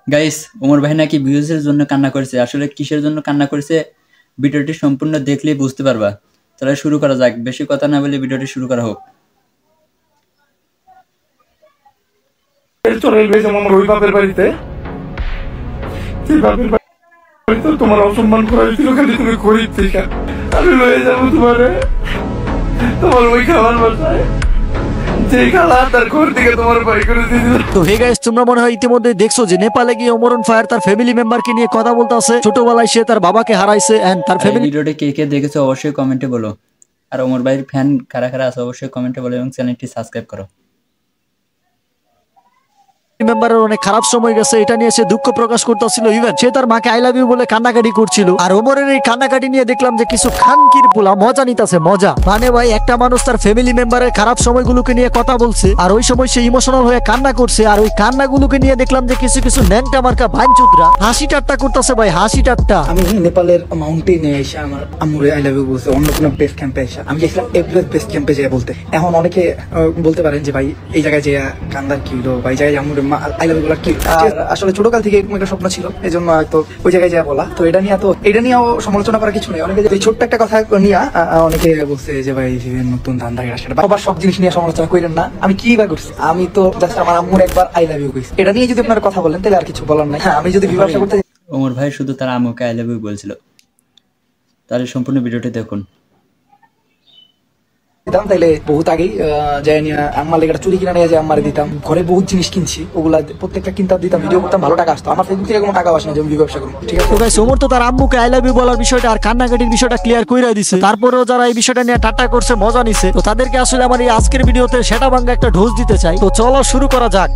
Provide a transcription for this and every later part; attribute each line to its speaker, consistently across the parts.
Speaker 1: Guys, Omar ভাই নাকি ভিউজের জন্য কান্না করেছে। আসলে কিসের জন্য কান্না করেছে ভিডিওটি সম্পূর্ণ দেখলেই বুঝতে পারবা। তাহলে শুরু করা যাক, বেশি কথা না বলে ভিডিওটি শুরু করা হোক।
Speaker 2: চলে গেছিলাম আমার ওই বাপের বাড়িতে, সেই বাপের বাড়িতে তোমার অসম্মান করা হয়েছিল, খালি তুমি গরিব থেকে আমি লয়ে যাবো তোমারে তোমার ওই খাবার বাসায়।
Speaker 3: তো হে গাইস, তোমরা মনে হয় ইতিমধ্যে দেখছো যে নেপালে গিয়ে ওমর অন ফায়ার তার ফ্যামিলি মেম্বারকে নিয়ে কথা বলতে আছে। ছোটবেলায় সে তার বাবাকে হারাইছে এন্ড তার ফ্যামিলি।
Speaker 1: ভিডিওটি কে কে দেখেছো অবশ্যই কমেন্টে বলো। আর ওমর ভাইয়ের ফ্যান কারা কারা আছে অবশ্যই কমেন্টে বলো এবং চ্যানেলটি সাবস্ক্রাইব করো।
Speaker 3: মেম্বারের অনেক খারাপ সময় গেছে, এটা নিয়ে সে দুঃখ প্রকাশ করতেছিল। ইভেন সে তার মাকে আই লাভ ইউ বলে কান্নাকাটি করছিল। আর ওমরের এই কান্নাকাটি নিয়ে দেখলাম যে কিছু খানকির পোলা মজা নিতেছে, মজা মানে ভাই একটা মানুষ তার ফ্যামিলি মেম্বারের খারাপ সময়গুলোকে নিয়ে কথা বলছে আর ওই সময় সে ইমোশনাল হয়ে কান্না করছে। আর ওই কান্নাগুলোকে নিয়ে দেখলাম যে কিছু কিছু ন্যাংটা মার্কা ভাইনচুদরা হাসি ঠাট্টা করতেছে ভাই, হাসি ঠাট্টা।
Speaker 4: আমি নেপালের মাউন্টেনে এসে আমার আম্মুরে আই লাভ ইউ বলছে, অন্য কোনো বেস ক্যাম্পে এসে আমি গেছিলাম এভারেস্ট বেস ক্যাম্পে যেয়ে বলতে। এখন অনেকে বলতে পারেন যে ভাই এই জায়গায় যে কান্দার কি হলো, ভাই জায়গায় আম্মুরে আই লাভ ইউ বলা কি। আসলে ছোটকাল থেকে এরকম একটা স্বপ্ন ছিল, এই জন্য হয়তো ওই জায়গায় যা বলা। তো এটা নিয়েও সমালোচনা করার কিছু নেই। অনেকে এই ছোট্ট একটা কথা নিয়ে অনেকে বলছে যে ভাই নতুন ধান্দা সেটা আবার সব জিনিস নিয়ে সমালোচনা করেন না। আমি কি বা করছি, আমি তো জাস্ট আমার আম্মুর একবার আই লাভ ইউ কইছি। এটা নিয়ে যদি আপনারা কথা বলেন তাহলে আর কিছু বলার নাই। হ্যাঁ, আমি যদি ব্যবসা করতে
Speaker 1: ওমর ভাই শুধু তার আম্মুকে আই লাভ ইউ বলছিল। তাহলে সম্পূর্ণ ভিডিওটি দেখুন।
Speaker 4: দিতাম তাইলে বহুত আগেই যাই নিয়ে আম্মার লেগে চুরি কিনা নিয়ে যে আম্মারে দিতাম। ঘরে বহুত জিনিস কিনছি, ওগুলা প্রত্যেকটা কিনতাম, দিতাম, ভিডিও করতাম, ভালো টাকা আসতো। আমার ফেসবুক থেকে কোনো টাকা আসে না যে আমি ব্যবসা করবো, ঠিক আছে।
Speaker 3: তো গাইস, ওমর তো তার আম্মুকে আই লাভ ইউ বলার বিষয়টা আর কান্নাকাটির বিষয়টা ক্লিয়ার কইরা দিছে। তারপরেও যারা এই বিষয়টা নিয়ে ঠাট্টা করছে, মজা নিছে, তো তাদেরকে আসলে আমার এই আজকের ভিডিওতে সেটা ভাঙ্গা একটা ঢোস দিতে চাই। তো চলো শুরু করা যাক।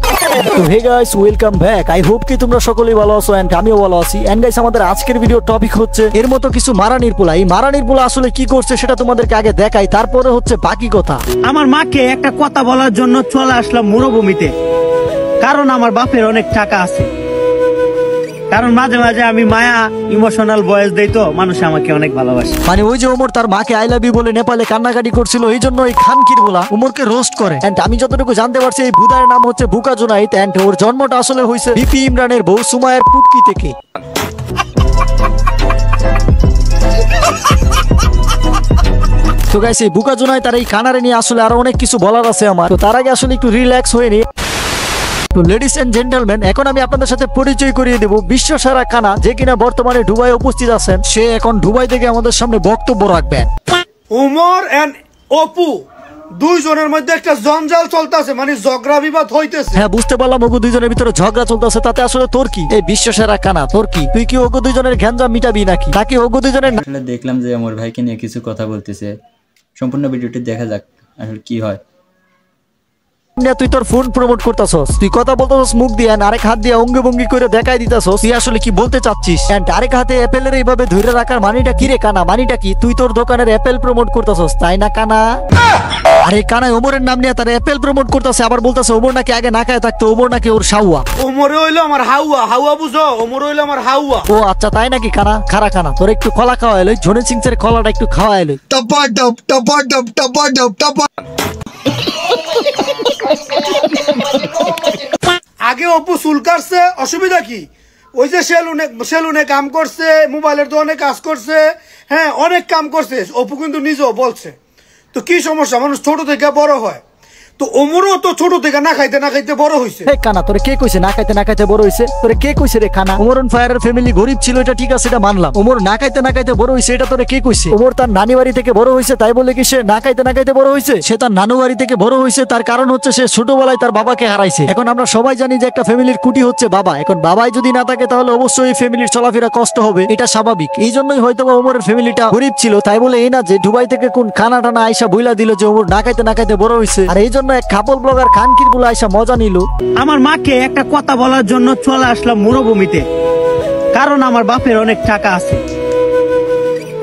Speaker 3: তো hey guys, welcome back. I hope কি তোমরা সকলেই ভালো আছো এন্ড আমিও ভালো আছি। এন্ড গাইস, আমাদের আজকের ভিডিও টপিক হচ্ছে এর মতো কিছু মারানির পোলা। এই মারানির পোলা আসলে কি করছে সেটা তোমাদেরকে আগে দেখাই, তারপরে হচ্ছে বাকি কথা।
Speaker 5: আমার মাকে একটা কথা বলার জন্য চলে আসলাম মরুভূমিতে, কারণ আমার বাপের অনেক টাকা আছে। কারণ মাঝে মাঝে আমি মায়া ইমোশনাল ভয়েস দেই, তো মানুষ আমাকে অনেক ভালোবাসে।
Speaker 3: মানে ওই যে ওমর তার মাকে আই লাভ ইউ বলে নেপালে কান্নাকাটি করছিল, এই জন্য এই খানকির বলা ওমরকে রোস্ট করে। এন্ড আমি যতটুকু জানতে পারছি এই বুদায়ের নাম হচ্ছে বুকা জুনাইদ। এন্ড ওর জন্মটা আসলে হয়েছে বিপি ইমরানের বউ সুমায়ের পুটকি থেকে। তো গাইস, এই বুকা জুনাইদ তার এই কানারে নিয়ে আসলে আরো অনেক কিছু বলার আছে আমার। তো তার আগে আসলে একটু রিল্যাক্স হয়ে নি। তো লেডিস এন্ড জেন্টলম্যান, এখন আমি আপনাদের সাথে পরিচয় করিয়ে দেব বিশ্ব সেরা কানা, যে কিনা বর্তমানে দুবাই উপস্থিত আছেন। সে এখন দুবাই থেকে আমাদের সামনে বক্তব্য রাখবেন।
Speaker 2: ওমর এন্ড অপু দুইজনের মধ্যে একটা জঞ্জাল চলতেছে, মানে ঝগড়া বিবাদ হইতেছে।
Speaker 3: হ্যাঁ, বুঝতে পারলাম ওগো দুইজনের ভিতরে ঝগড়া চলতেছে, তাতে আসলে তোর কি? এই বিশ্ব সেরা কানা তোর কি? তুই কি ওগো দুইজনের গ্যাঞ্জাম মিটাবি নাকি? নাকি ওগো দুইজনের?
Speaker 1: আসলে দেখলাম যে ওমর ভাইকে নিয়ে কিছু কথা বলতেছে। সম্পূর্ণ ভিডিওটি দেখা যাক আসলে কি হয়।
Speaker 3: তুই তোর ফোন প্রমোট করতেছস, তুই কথা বলতেছস মুখ দিয়ে, আরেক হাত দিয়ে অঙ্গ ভঙ্গি করে দেখাই দিতেছস তুই আসলে কি বলতে চাচ্ছিস। এন্ড আরেক হাতে অ্যাপেলের এইভাবে ধরে রাখার মানিটা কি রে কানা? মানিটা কি? তুই তোর দোকানের অ্যাপেল প্রমোট করতেছস, তাই না কানা? আরে কানা ওমরের নাম নিয়ে তার অ্যাপেল প্রমোট করতেছে, আবার বলতেছে ওমর নাকি আগে না খায় থাকতো, ওমর নাকি ওর শাওয়া।
Speaker 2: ওমরে হইলো আমার হাওয়া, হাওয়া বুঝো? ওমরে হইলো আমার হাওয়া।
Speaker 3: ও আচ্ছা, তাই নাকি কানা? খারা কানা, তোর একটু কলা খাওয়া এলো, ঝনে সিংসের কলাটা একটু খাওয়া এলো।
Speaker 2: আগে অপু চুল কাটছে, অসুবিধা কি? ওই যে সেলুনে কাম করছে, মোবাইলের দোকানে কাজ করছে, হ্যাঁ অনেক কাম করছে। অপু কিন্তু নিজেও বলছে। তো কি সমস্যা? মানুষ ছোট থেকে বড় হয়। তো ওমরও তো ছোট থেকে না খাইতে বড় হইছে।
Speaker 3: এই কানা, তোরে কে কইছে না খাইতে বড় হইছে? তোরে কে কইছে রে কানা? ওমর অন ফায়ারের ফ্যামিলি গরিব ছিল, এটা ঠিক আছে, এটা মানলাম। ওমর না খাইতে বড় হইছে, এটা তোরে কে কইছে? ওমর তার নানি বাড়ি থেকে বড় হইছে, তাই বলে কি সে না খাইতে বড় হইছে? সে তার নানু বাড়ি থেকে বড় হইছে, তার কারণ হচ্ছে সে ছোটবেলায় তার বাবাকে হারাইছে। এখন আমরা সবাই জানি যে একটা ফ্যামিলির কুটি হচ্ছে বাবা। এখন বাবাই যদি না থাকে তাহলে অবশ্যই ফ্যামিলির চলাফেরা কষ্ট হবে, এটা স্বাভাবিক। এই জন্যই হয়তো ওমরের ফ্যামিলিটা গরিব ছিল, তাই বলে এই না যে দুবাই থেকে কোন খানা টানা আইসা বইলা দিল যে ওমর না খাইতে বড় হইছে। আর এই জন্য এক কাপল ব্লগার খানকির গুলো আইসা মজা নিল।
Speaker 5: আমার মাকে একটা কথা বলার জন্য চলে আসলাম মরুভূমিতে, কারণ আমার বাপের অনেক টাকা আছে।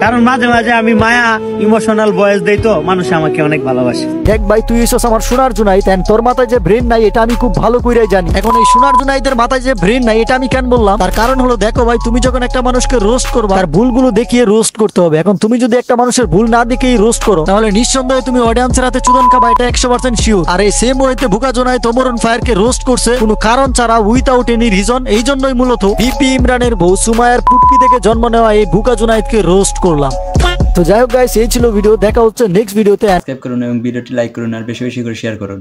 Speaker 5: কারণ মাঝে মাঝে আমি মায়া ইমোশনাল ভয়েস দেই তো মানুষ আমাকে অনেক ভালোবাসে।
Speaker 3: দেখ ভাই, তুই এসেছিস আমার সোনার জুনাইদ, তোর মাথায় যে ব্রেন নাই এটা আমি খুব ভালো কইরাই জানি। এখন এই সোনার জুনাইদের মাথায় যে ব্রেন নাই এটা আমি কেন বললাম, তার কারণ হলো দেখো ভাই, তুমি যখন একটা মানুষকে রোস্ট করবা তার ভুলগুলো দেখিয়ে রোস্ট করতে হবে। এখন তুমি যদি একটা মানুষের ভুল না দেখিয়ে রোস্ট করো তাহলে নিঃসন্দেহে তুমি অডিয়েন্সের হাতে চুদন খাবা, এটা 100% শিওর। আর এই সেম ওয়েতে ভুকা জুনাইদ ওমরন ফায়ারকে রোস্ট করছে কোনো কারণ ছাড়া, উইথাউট এনি রিজন। এই জন্যই মূলত বিপি ইমরানের বউ সুমায়ার পুটকি থেকে জন্ম নেওয়া এই ভুকা জুনাইদকে রোস্ট করলাম। তো যাই হোক গাইস, এই ছিল ভিডিও, দেখা হচ্ছে নেক্সট ভিডিওতে।
Speaker 1: সাবস্ক্রাইব করুন এবং ভিডিওটি লাইক করুন আর বেশি বেশি করে শেয়ার করুন।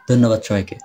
Speaker 1: ধন্যবাদ সবাইকে।